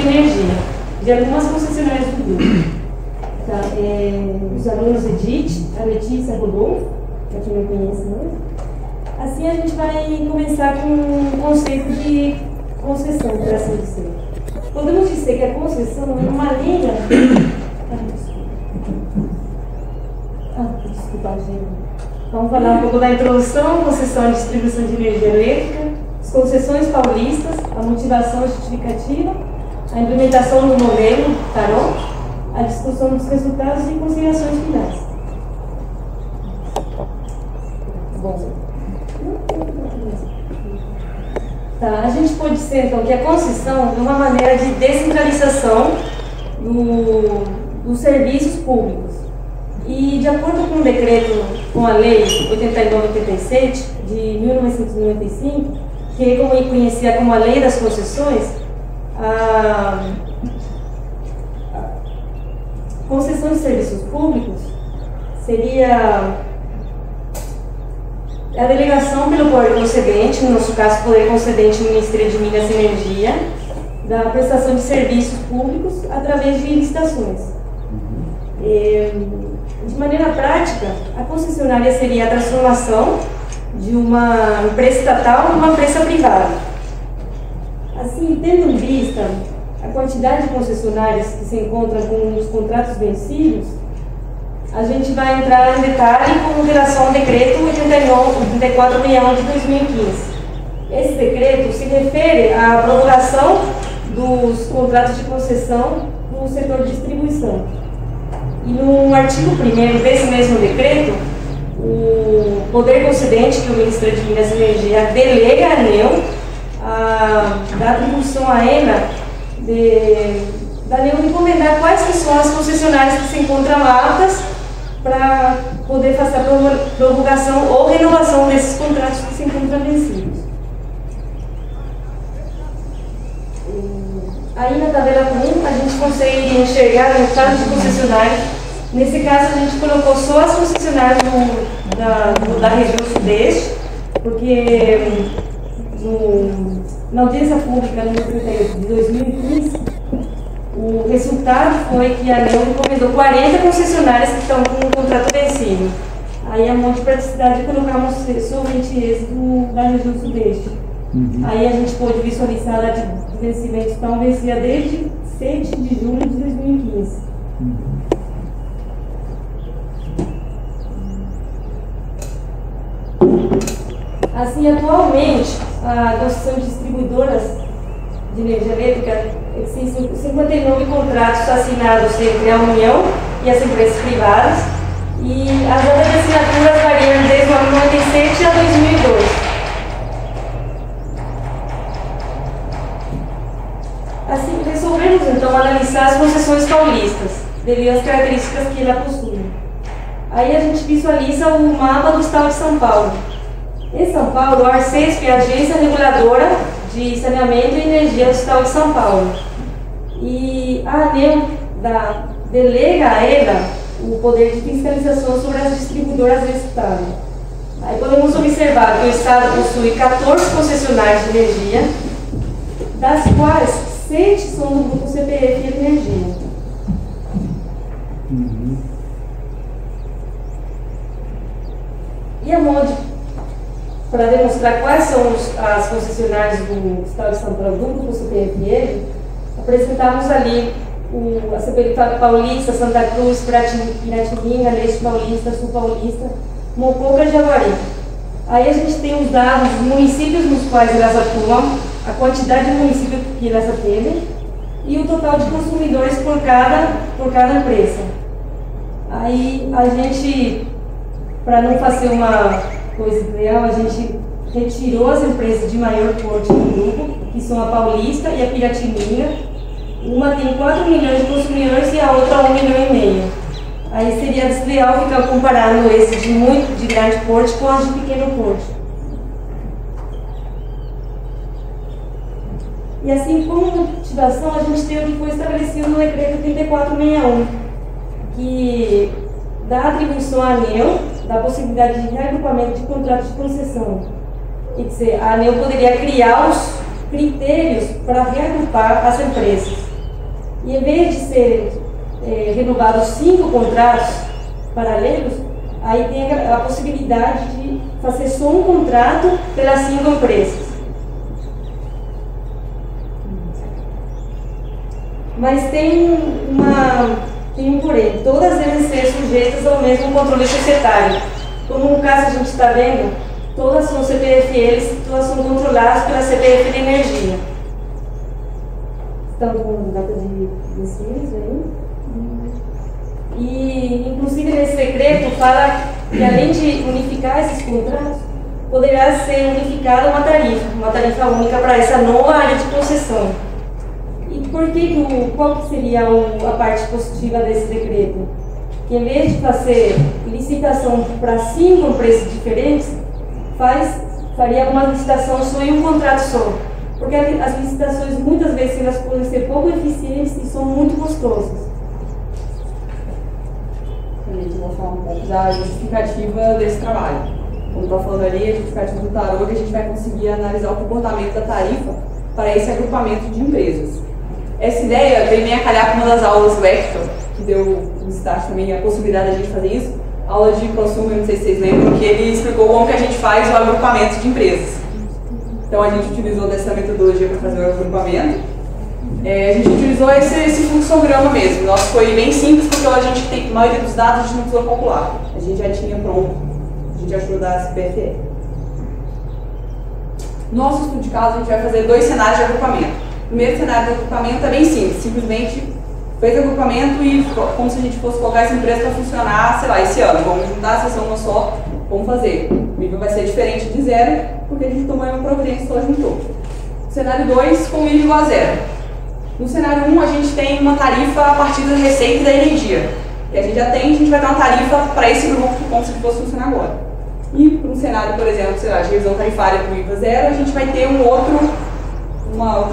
energia de algumas concessionárias do grupo. Tá, os alunos Edith, a Letícia Rodolfo, para quem não conhece, né? Assim a gente vai começar com o conceito de concessão, por assim dizer. Podemos dizer que a concessão é uma maneira... desculpa, gente. Vamos falar um pouco da introdução, concessão e distribuição de energia elétrica, as concessões paulistas, a motivação justificativa, a implementação do modelo Tarot, a discussão dos resultados e considerações finais. Bom. Tá, a gente pode dizer então que a concessão é uma maneira de descentralização dos serviços públicos. E de acordo com o decreto, com a lei 89/87 de 1995, que é conhecida como a lei das concessões, a concessão de serviços públicos seria a delegação pelo poder concedente, no nosso caso, poder concedente do Ministério de Minas e Energia, da prestação de serviços públicos através de licitações. De maneira prática, a concessionária seria a transformação de uma empresa estatal em uma empresa privada. Assim, tendo em vista a quantidade de concessionárias que se encontram com os contratos vencidos, a gente vai entrar em detalhe com relação ao decreto 8461 de 2015. Esse decreto se refere à prorrogação dos contratos de concessão no setor de distribuição. E no artigo 1º desse mesmo decreto, o poder concedente, que é o Ministério de Minas e Energia, delega a ANEEL da atribuição à ENA da ANEEL de encomendar quais que são as concessionárias que se encontram aptas para poder fazer a prorrogação ou renovação desses contratos que se encontram vencidos. Aí na tabela 1 a gente consegue enxergar o estado de concessionários. Nesse caso a gente colocou só as concessionárias da região sudeste, porque na audiência pública no 38 de 2015, o resultado foi que a ANEEL encomendou 40 concessionárias que estão com o contrato vencido. Aí a monte de praticidade colocamos somente esse da região sudeste. Aí a gente pôde visualizar a data de vencimento estão vencida desde 7 de julho de 2015. Assim, atualmente, a concessão de distribuidoras de energia elétrica, existem 59 contratos assinados entre a União e as empresas privadas, e as datas de assinaturas variam desde o ano 97 a 2002. Assim, resolvemos então analisar as concessões paulistas, devido às características que ela possui. Aí a gente visualiza o mapa do estado de São Paulo. Em São Paulo, a Arcesp é a agência reguladora de saneamento e energia do estado de São Paulo. E a ANEEL delega a ela o poder de fiscalização sobre as distribuidoras do estado. Aí podemos observar que o estado possui 14 concessionárias de energia, das quais 7 são do grupo CPF Energia. E a modo para demonstrar quais são as concessionárias do estado de São Paulo do grupo CPFL, apresentamos ali a CPFL Paulista, Santa Cruz, Piratininga, Leste Paulista, Sul Paulista, Mococa e Jaguari. Aí a gente tem os dados dos municípios nos quais elas atuam, a quantidade de municípios que elas atendem e o total de consumidores por cada empresa. Aí a gente, para não fazer uma coisa real, a gente retirou as empresas de maior porte do grupo, que são a Paulista e a Piratininga. Uma tem 4 milhões de consumidores e a outra 1,5 milhão. Aí seria desleal ficar comparando esse de grande porte com as de pequeno porte. E assim, como motivação, a gente tem o que foi estabelecido no decreto 3461, que dá atribuição à ANEEL da possibilidade de reagrupamento de contratos de concessão. Quer dizer, a ANEEL poderia criar os critérios para reagrupar as empresas. E em vez de ser renovados 5 contratos paralelos, aí tem a possibilidade de fazer só um contrato pelas 5 empresas. Mas tem um porém, todas devem ser sujeitas ao mesmo controle societário. Como no caso a gente está vendo, todas são CPFLs, todas são controladas pela CPF de Energia. Estão com data de vencimento aí? E, inclusive, nesse decreto fala que, além de unificar esses contratos, poderá ser unificada uma tarifa única para essa nova área de concessão. E qual que seria a parte positiva desse decreto? Que, em vez de fazer licitação para 5 empresas diferentes, faria uma licitação só em um contrato só. Porque as licitações, muitas vezes, elas podem ser pouco eficientes e são muito custosas. Eu vou falar um pouco da justificativa desse trabalho. Como estou falando ali, a justificativa do tarô, que a gente vai conseguir analisar o comportamento da tarifa para esse agrupamento de empresas. Essa ideia veio bem a calhar com uma das aulas do Hector, que deu um start também a possibilidade de a gente fazer isso. Aula de consumo, não sei se vocês lembram, que ele explicou como que a gente faz o agrupamento de empresas. Então a gente utilizou dessa metodologia para fazer o agrupamento. A gente utilizou esse fluxograma mesmo. Nosso foi bem simples porque a maioria dos dados a gente não precisou calcular. A gente já tinha pronto. A gente achou da CPFL. No nosso estudo de caso, a gente vai fazer 2 cenários de agrupamento. O primeiro cenário de agrupamento é bem simples. Simplesmente fez agrupamento e como se a gente fosse colocar essa empresa para funcionar, sei lá, esse ano. Vamos juntar, se são uma só, vamos fazer. O nível vai ser diferente de 0 porque a gente tomou uma providência e só juntou. Cenário 2, com nível igual a 0. No cenário 1, a gente tem uma tarifa a partir da receita e da energia. E a gente vai ter uma tarifa para esse grupo, como se fosse funcionar agora. E para um cenário, por exemplo, sei lá, de revisão tarifária com IVA 0, a gente vai ter uma outra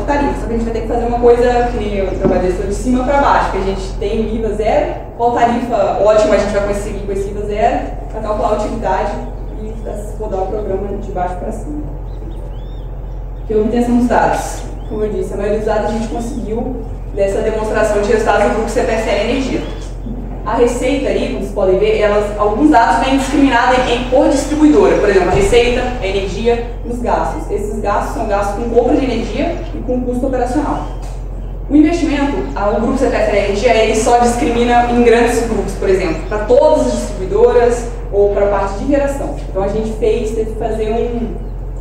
tarifa. Só que a gente vai ter que fazer uma coisa que eu trabalhei de cima para baixo, que a gente tem o IVA 0, qual tarifa ótima a gente vai conseguir com esse IVA 0, para calcular a utilidade e rodar o programa de baixo para cima. Que é a obtenção dos dados. Como eu disse, a maioria dos dados a gente conseguiu dessa demonstração de resultados do grupo CPFL Energia. A receita ali, como vocês podem ver, alguns dados vêm discriminados por distribuidora. Por exemplo, a receita, a energia e os gastos. Esses gastos são gastos com compra de energia e com custo operacional. O investimento, o grupo CPFL Energia, ele só discrimina em grandes grupos, por exemplo, para todas as distribuidoras ou para a parte de geração. Então a gente teve que fazer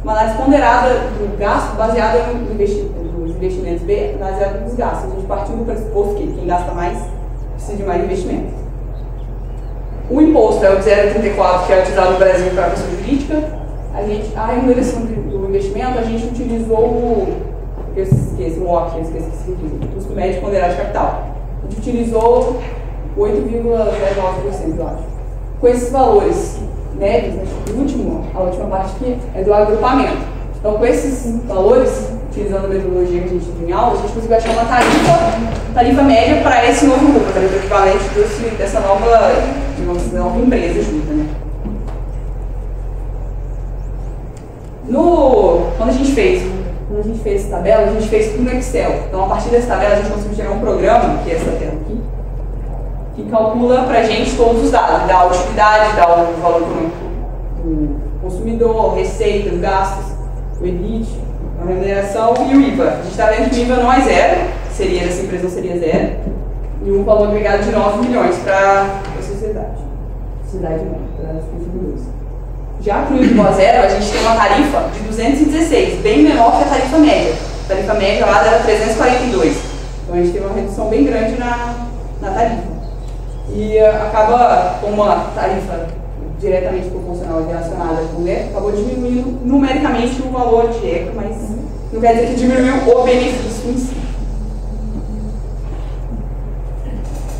uma análise ponderada do gasto baseada nos investimentos baseada nos gastos. A gente partiu do pressuposto que quem gasta mais precisa de mais investimento. O imposto é o de 0,34, que é utilizado no Brasil para a pessoa jurídica. A remuneração do investimento, a gente utilizou eu esqueci o custo médio ponderado de capital. A gente utilizou 8,09%, eu acho. Com esses valores médios, a última parte aqui é do agrupamento. Então, com esses valores, utilizando a metodologia que a gente tem em aula, a gente conseguiu achar uma tarifa média para esse novo grupo, a tarifa equivalente dessa nova empresa junta, né? Quando a gente fez essa tabela, a gente fez tudo no Excel. Então, a partir dessa tabela, a gente conseguiu gerar um programa, que é essa tela aqui, que calcula para a gente todos os dados, dá a utilidade, dá o valor econômico do consumidor, receita, os gastos, o EBIT, a remuneração e o IVA. A gente está vendo que o IVA não é 0, essa empresa não seria 0, e um valor agregado de 9 milhões para a sociedade não, para os consumidores. Já para o IVA igual a 0, a gente tem uma tarifa de 216, bem menor que a tarifa média. A tarifa média lá era 342, então a gente teve uma redução bem grande na tarifa. E acaba, como uma tarifa diretamente proporcional e relacionada com o ECO, acabou diminuindo numericamente o valor de ECO, mas não quer dizer que diminuiu o benefício em si.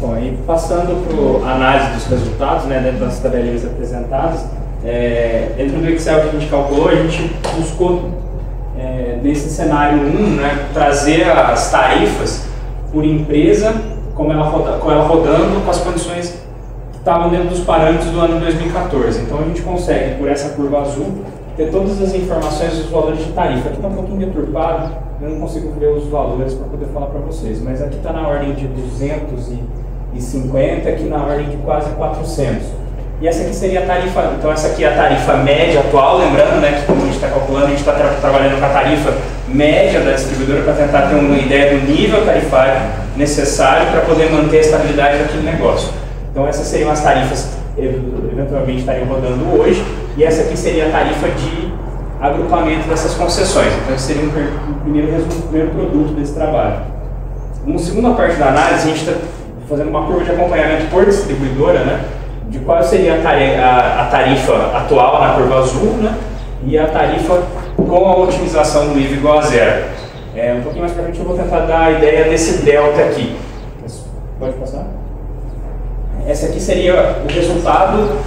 Bom, e passando para a análise dos resultados, né, dentro das tabelinhas apresentadas, dentro do Excel que a gente calculou, a gente buscou, nesse cenário 1, né, trazer as tarifas por empresa, com ela rodando com as condições que estavam dentro dos parâmetros do ano 2014. Então a gente consegue, por essa curva azul, ter todas as informações dos valores de tarifa. Aqui está um pouquinho deturpado, eu não consigo ver os valores para poder falar para vocês, mas aqui está na ordem de 250, aqui na ordem de quase 400. E essa aqui seria a tarifa, então essa aqui é a tarifa média atual, lembrando, né, que como a gente está calculando, a gente está trabalhando com a tarifa média da distribuidora para tentar ter uma ideia do nível tarifário necessário para poder manter a estabilidade daquele negócio. Então essas seriam as tarifas que eventualmente estariam rodando hoje, e essa aqui seria a tarifa de agrupamento dessas concessões. Então esse seria o primeiro produto desse trabalho. Uma segunda parte da análise, a gente está fazendo uma curva de acompanhamento por distribuidora, né, de qual seria a tarifa atual na curva azul, né, e a tarifa com a otimização do IVA igual a zero. Um pouquinho mais para frente eu vou tentar dar a ideia desse delta aqui. Pode passar? Esse aqui seria o resultado,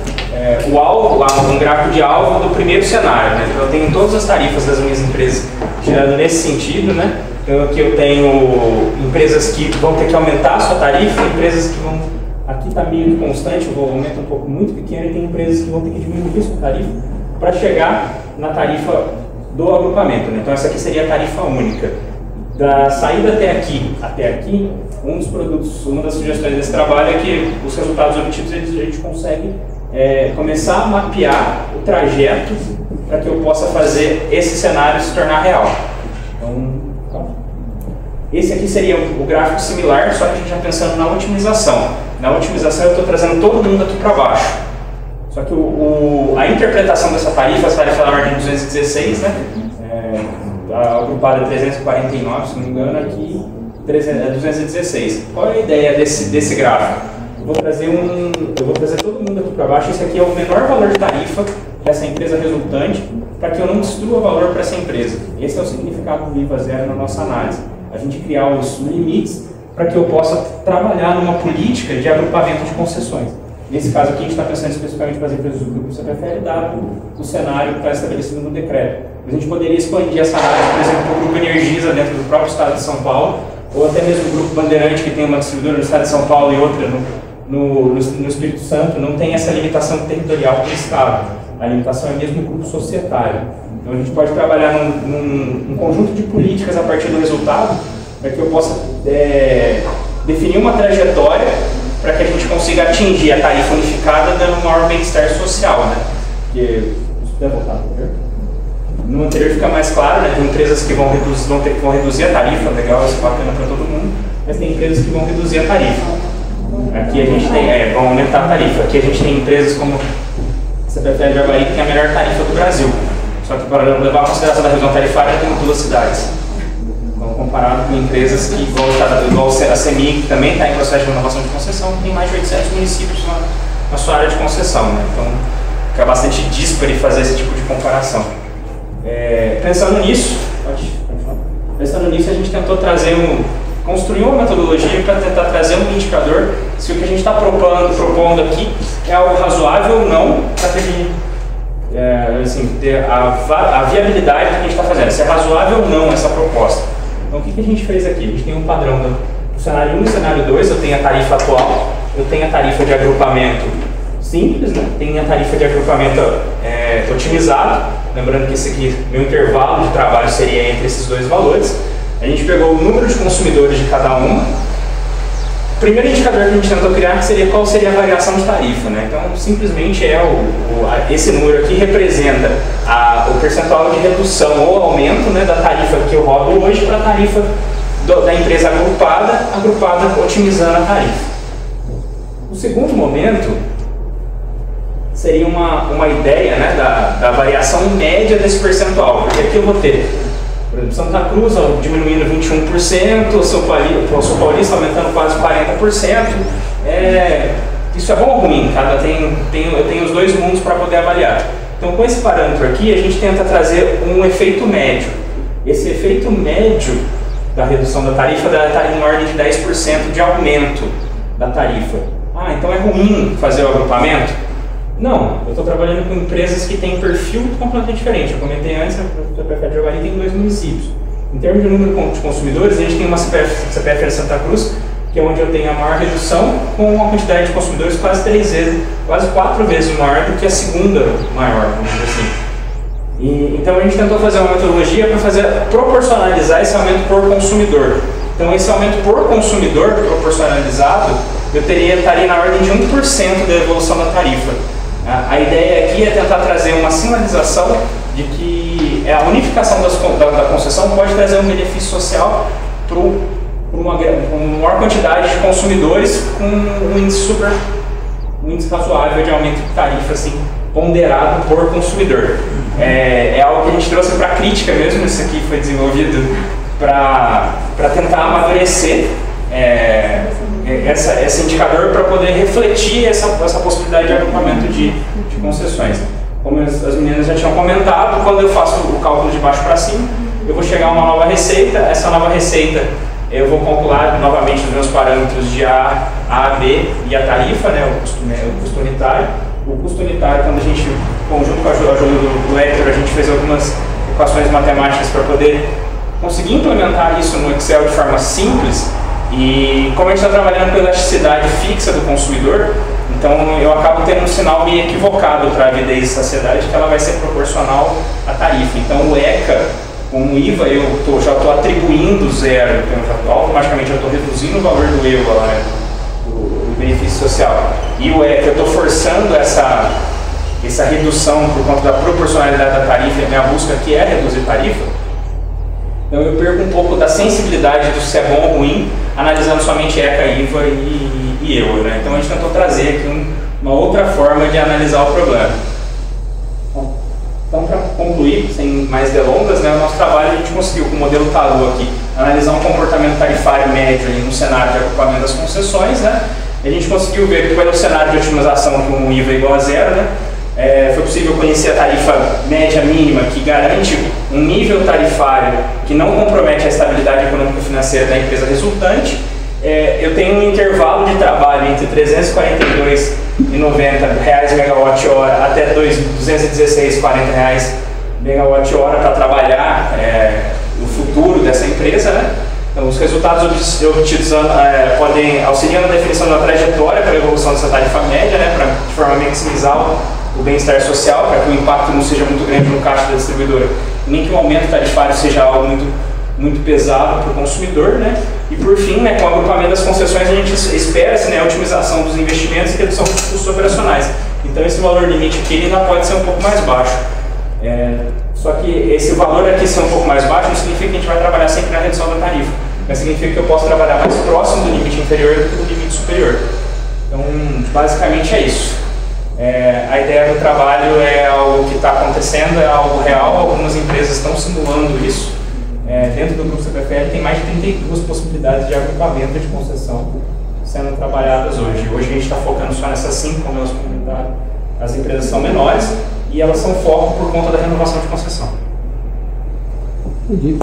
o alvo, um gráfico de alvo do primeiro cenário, né? Então eu tenho todas as tarifas das minhas empresas girando nesse sentido, né? Então aqui eu tenho empresas que vão ter que aumentar a sua tarifa, empresas que vão... Aqui está meio constante, o aumento um pouco muito pequeno, e tem empresas que vão ter que diminuir a sua tarifa para chegar na tarifa do agrupamento, né? Então essa aqui seria a tarifa única. Da saída até aqui, um dos produtos, uma das sugestões desse trabalho é que os resultados obtidos a gente consegue começar a mapear o trajeto para que eu possa fazer esse cenário se tornar real. Então, esse aqui seria o gráfico similar, só que a gente já pensando na otimização. Na otimização eu estou trazendo todo mundo aqui para baixo. Só que a interpretação dessa tarifa, essa tarifa da ordem 216, né? Agrupada 349, se não me engano, aqui 216. Qual é a ideia desse gráfico? Eu vou trazer todo mundo aqui para baixo. Esse aqui é o menor valor de tarifa dessa empresa resultante, para que eu não destrua valor para essa empresa. Esse é o significado do IVA zero na nossa análise. A gente criar os limites para que eu possa trabalhar numa política de agrupamento de concessões. Nesse caso aqui, a gente está pensando especificamente para as empresas do grupo CPFL, dado o cenário que está estabelecido no decreto. Mas a gente poderia expandir essa análise, por exemplo, para o Grupo Energisa dentro do próprio Estado de São Paulo, ou até mesmo o Grupo Bandeirante, que tem uma distribuidora no Estado de São Paulo e outra no Espírito Santo, não tem essa limitação territorial do Estado. A limitação é mesmo no grupo societário. Então a gente pode trabalhar num conjunto de políticas a partir do resultado, para que eu possa definir uma trajetória para que a gente consiga atingir a tarifa unificada dando um maior bem-estar social, né? Porque, no anterior fica mais claro, né? Tem empresas que vão reduzir a tarifa, legal, isso é bacana para todo mundo, mas tem empresas que vão reduzir a tarifa. Aqui a gente tem, vão aumentar a tarifa. Aqui a gente tem empresas como a CPFL de Jaguari, que tem a melhor tarifa do Brasil. Só que para levar a consideração da revisão tarifária, tem 2 cidades. Então, comparado com empresas que vão estar, igual a CEMIG, que também está em processo de renovação de concessão, tem mais de 800 municípios na sua área de concessão, né? Então, fica bastante díspare fazer esse tipo de comparação. Pensando nisso, a gente tentou construir uma metodologia para tentar trazer um indicador se o que a gente está propondo aqui é algo razoável ou não, para ter a viabilidade que a gente está fazendo, se é razoável ou não essa proposta. Então o que a gente fez aqui? A gente tem um padrão do cenário 1 e cenário 2, eu tenho a tarifa atual, eu tenho a tarifa de agrupamento simples, né? Tem a tarifa de agrupamento otimizado, lembrando que esse aqui, meu intervalo de trabalho seria entre esses 2 valores. A gente pegou o número de consumidores de cada uma. O primeiro indicador que a gente tentou criar seria qual seria a variação de tarifa, né? Então, simplesmente esse número aqui representa o percentual de redução ou aumento, né, da tarifa que eu rodo hoje para a tarifa da empresa agrupada otimizando a tarifa. O segundo momento seria uma ideia, né, da variação média desse percentual, porque aqui eu vou ter, por exemplo, Santa Cruz diminuindo 21%, São Paulista aumentando quase 40%. Isso é bom ou ruim? Eu tenho os 2 mundos para poder avaliar. Então, com esse parâmetro aqui, a gente tenta trazer um efeito médio. Esse efeito médio da redução da tarifa está em ordem de 10% de aumento da tarifa. Então é ruim fazer o agrupamento? Não, eu estou trabalhando com empresas que têm perfil completamente diferente. Eu comentei antes, a CPFL de Jaguari tem 2 municípios. Em termos de número de consumidores, a gente tem uma CPFL Santa Cruz, que é onde eu tenho a maior redução, com uma quantidade de consumidores quase 4 vezes maior do que a segunda maior, vamos dizer assim. Então a gente tentou fazer uma metodologia para proporcionalizar esse aumento por consumidor. Então esse aumento por consumidor proporcionalizado, eu estaria na ordem de 1% da evolução da tarifa. A ideia aqui é tentar trazer uma sinalização de que a unificação da concessão pode trazer um benefício social para uma maior quantidade de consumidores com um índice razoável de aumento de tarifa, assim, ponderado por consumidor. É algo que a gente trouxe para crítica mesmo, isso aqui foi desenvolvido para tentar amadurecer esse indicador para poder refletir essa possibilidade de agrupamento de concessões. Como as meninas já tinham comentado, quando eu faço o cálculo de baixo para cima, eu vou chegar a uma nova receita. Essa nova receita eu vou calcular novamente os meus parâmetros de A, B e a tarifa, né, o custo unitário. O custo unitário, quando a gente, junto com a ajuda do Hector, a gente fez algumas equações matemáticas para poder conseguir implementar isso no Excel de forma simples. E como a gente está trabalhando com elasticidade fixa do consumidor, então eu acabo tendo um sinal meio equivocado para a avidez e saciedade, que ela vai ser proporcional à tarifa. Então o ECA, com o IVA, eu já estou atribuindo zero, então automaticamente eu estou reduzindo o valor do EVA lá, né, do benefício social. E o ECA, eu estou forçando essa redução por conta da proporcionalidade da tarifa, a minha busca aqui é reduzir tarifa. Então eu perco um pouco da sensibilidade do se é bom ou ruim, analisando somente ECA, IVA e EUA, né? Então a gente tentou trazer aqui uma outra forma de analisar o problema. Então, para concluir, sem mais delongas, né, o nosso trabalho a gente conseguiu, com o modelo TALU aqui, analisar um comportamento tarifário médio no cenário de agrupamento das concessões, né? A gente conseguiu ver que pelo cenário de otimização com o IVA igual a zero, né? Foi possível conhecer a tarifa média mínima, que garante um nível tarifário que não compromete a estabilidade econômica e financeira da empresa resultante. Eu tenho um intervalo de trabalho entre R$ 342,90 megawatt-hora até R$ 216,40 megawatt-hora para trabalhar o futuro dessa empresa, né? Então, os resultados obtidos podem auxiliar na definição da trajetória para a evolução dessa tarifa média, né, de forma a maximizar o bem-estar social, para que o impacto não seja muito grande no caixa da distribuidora, nem que o aumento tarifário seja algo muito pesado para o consumidor, né? E por fim, né, com o agrupamento das concessões, a gente espera-se, né, a otimização dos investimentos e redução dos custos operacionais. Então esse valor limite aqui ele ainda pode ser um pouco mais baixo. Só que esse valor aqui ser um pouco mais baixo não significa que a gente vai trabalhar sempre na redução da tarifa, mas significa que eu posso trabalhar mais próximo do limite inferior do que do limite superior. Então, basicamente é isso. A ideia do trabalho é algo que está acontecendo, é algo real, algumas empresas estão simulando isso. Dentro do grupo CPFL tem mais de 32 possibilidades de agrupamento de concessão sendo trabalhadas hoje. Hoje a gente está focando só nessas 5, como elas comentaram. As empresas são menores e elas são foco por conta da renovação de concessão. Entendi.